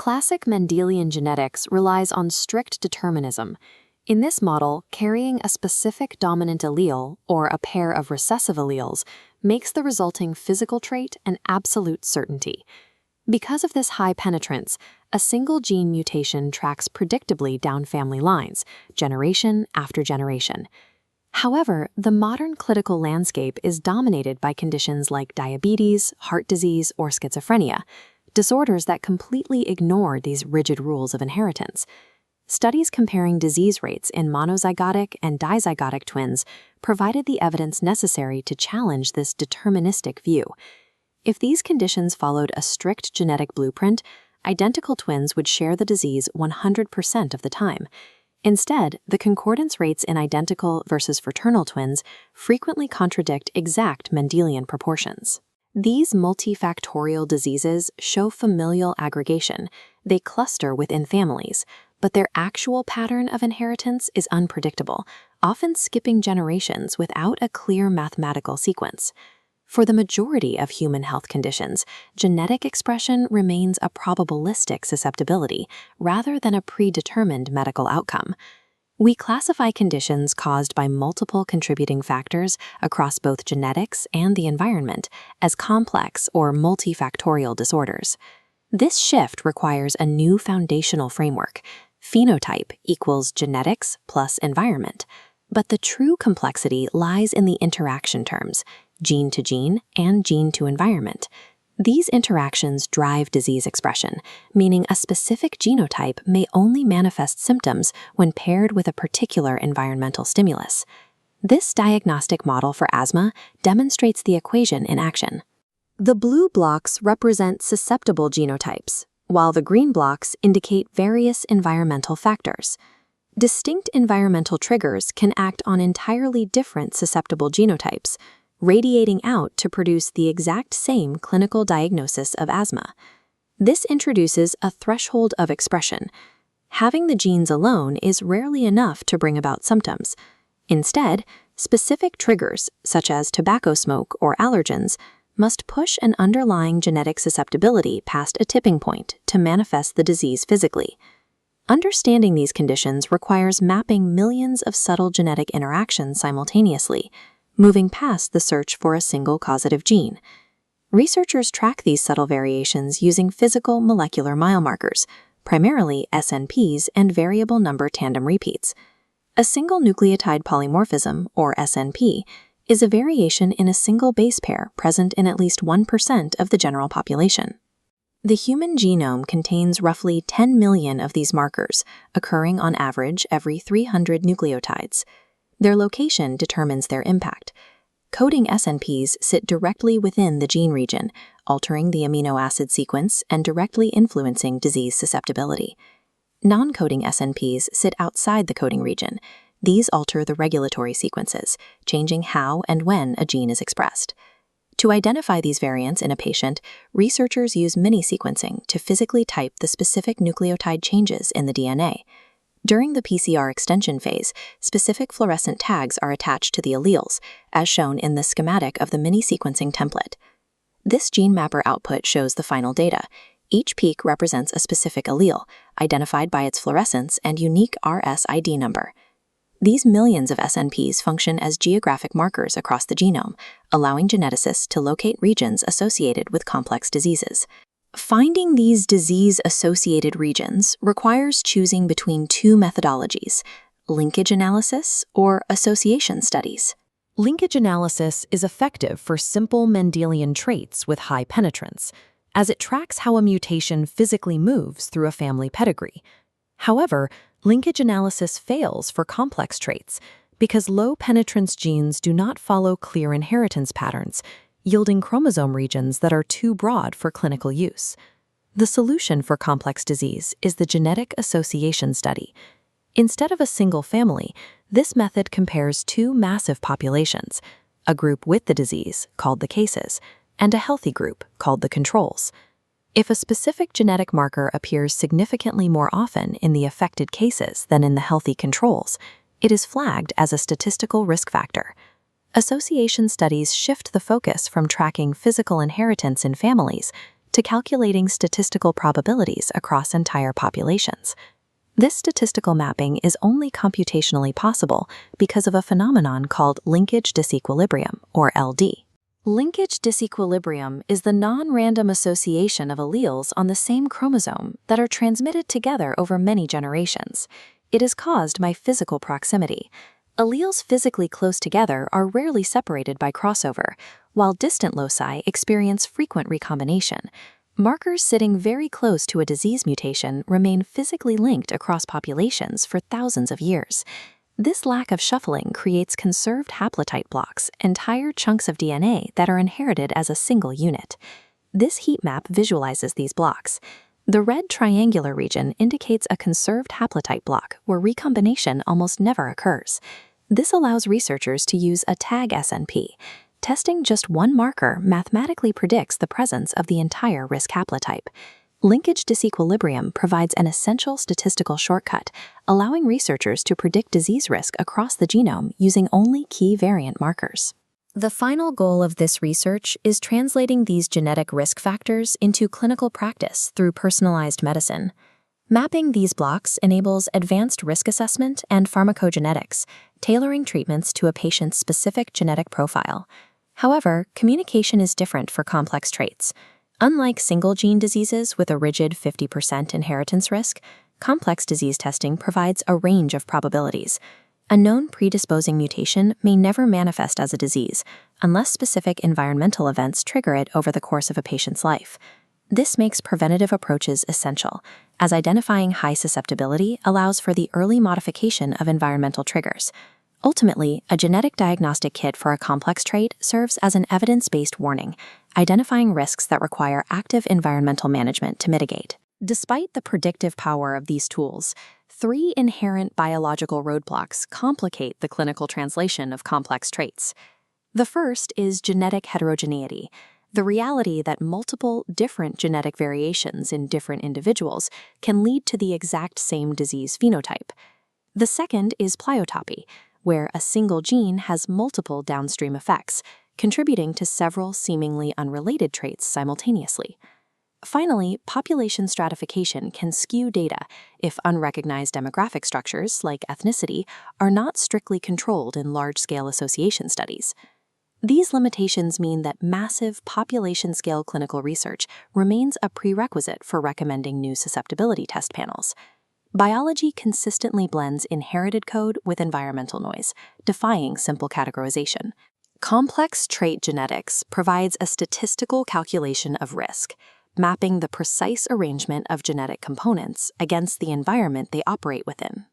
Classic Mendelian genetics relies on strict determinism. In this model, carrying a specific dominant allele, or a pair of recessive alleles, makes the resulting physical trait an absolute certainty. Because of this high penetrance, a single gene mutation tracks predictably down family lines, generation after generation. However, the modern clinical landscape is dominated by conditions like diabetes, heart disease, or schizophrenia, disorders that completely ignore these rigid rules of inheritance. Studies comparing disease rates in monozygotic and dizygotic twins provided the evidence necessary to challenge this deterministic view. If these conditions followed a strict genetic blueprint, identical twins would share the disease 100% of the time. Instead, the concordance rates in identical versus fraternal twins frequently contradict exact Mendelian proportions. These multifactorial diseases show familial aggregation. They cluster within families, but their actual pattern of inheritance is unpredictable, often skipping generations without a clear mathematical sequence. For the majority of human health conditions, genetic expression remains a probabilistic susceptibility rather than a predetermined medical outcome. We classify conditions caused by multiple contributing factors across both genetics and the environment as complex or multifactorial disorders. This shift requires a new foundational framework. Phenotype equals genetics plus environment. But the true complexity lies in the interaction terms, gene to gene and gene to environment. These interactions drive disease expression, meaning a specific genotype may only manifest symptoms when paired with a particular environmental stimulus. This diagnostic model for asthma demonstrates the equation in action. The blue blocks represent susceptible genotypes, while the green blocks indicate various environmental factors. Distinct environmental triggers can act on entirely different susceptible genotypes, radiating out to produce the exact same clinical diagnosis of asthma. This introduces a threshold of expression. Having the genes alone is rarely enough to bring about symptoms. Instead, specific triggers, such as tobacco smoke or allergens, must push an underlying genetic susceptibility past a tipping point to manifest the disease physically. Understanding these conditions requires mapping millions of subtle genetic interactions simultaneously, moving past the search for a single causative gene. Researchers track these subtle variations using physical molecular biomarkers, primarily SNPs and variable number tandem repeats. A single nucleotide polymorphism, or SNP, is a variation in a single base pair present in at least 1% of the general population. The human genome contains roughly 10 million of these markers, occurring on average every 300 nucleotides. Their location determines their impact. Coding SNPs sit directly within the gene region, altering the amino acid sequence and directly influencing disease susceptibility. Non-coding SNPs sit outside the coding region. These alter the regulatory sequences, changing how and when a gene is expressed. To identify these variants in a patient, researchers use mini-sequencing to physically type the specific nucleotide changes in the DNA. During the PCR extension phase, specific fluorescent tags are attached to the alleles, as shown in the schematic of the mini-sequencing template. This gene mapper output shows the final data. Each peak represents a specific allele, identified by its fluorescence and unique RSID number. These millions of SNPs function as geographic markers across the genome, allowing geneticists to locate regions associated with complex diseases. Finding these disease-associated regions requires choosing between two methodologies, linkage analysis or association studies. Linkage analysis is effective for simple Mendelian traits with high penetrance, as it tracks how a mutation physically moves through a family pedigree. However, linkage analysis fails for complex traits because low-penetrance genes do not follow clear inheritance patterns, yielding chromosome regions that are too broad for clinical use. The solution for complex disease is the genetic association study. Instead of a single family, this method compares two massive populations, a group with the disease, called the cases, and a healthy group, called the controls. If a specific genetic marker appears significantly more often in the affected cases than in the healthy controls, it is flagged as a statistical risk factor. Association studies shift the focus from tracking physical inheritance in families to calculating statistical probabilities across entire populations. This statistical mapping is only computationally possible because of a phenomenon called linkage disequilibrium, or LD. Linkage disequilibrium is the non-random association of alleles on the same chromosome that are transmitted together over many generations. It is caused by physical proximity. Alleles physically close together are rarely separated by crossover, while distant loci experience frequent recombination. Markers sitting very close to a disease mutation remain physically linked across populations for thousands of years. This lack of shuffling creates conserved haplotype blocks, entire chunks of DNA that are inherited as a single unit. This heat map visualizes these blocks. The red triangular region indicates a conserved haplotype block where recombination almost never occurs. This allows researchers to use a tag SNP. Testing just one marker mathematically predicts the presence of the entire risk haplotype. Linkage disequilibrium provides an essential statistical shortcut, allowing researchers to predict disease risk across the genome using only key variant markers. The final goal of this research is translating these genetic risk factors into clinical practice through personalized medicine. Mapping these blocks enables advanced risk assessment and pharmacogenetics, tailoring treatments to a patient's specific genetic profile. However, communication is different for complex traits. Unlike single-gene diseases with a rigid 50% inheritance risk, complex disease testing provides a range of probabilities. A known predisposing mutation may never manifest as a disease, unless specific environmental events trigger it over the course of a patient's life. This makes preventative approaches essential, as identifying high susceptibility allows for the early modification of environmental triggers. Ultimately, a genetic diagnostic kit for a complex trait serves as an evidence-based warning, identifying risks that require active environmental management to mitigate. Despite the predictive power of these tools, 3 inherent biological roadblocks complicate the clinical translation of complex traits. The first is genetic heterogeneity, the reality that multiple different genetic variations in different individuals can lead to the exact same disease phenotype. The second is pleiotopy, where a single gene has multiple downstream effects, contributing to several seemingly unrelated traits simultaneously. Finally, population stratification can skew data if unrecognized demographic structures, like ethnicity, are not strictly controlled in large-scale association studies. These limitations mean that massive population-scale clinical research remains a prerequisite for recommending new susceptibility test panels. Biology consistently blends inherited code with environmental noise, defying simple categorization. Complex trait genetics provides a statistical calculation of risk, mapping the precise arrangement of genetic components against the environment they operate within.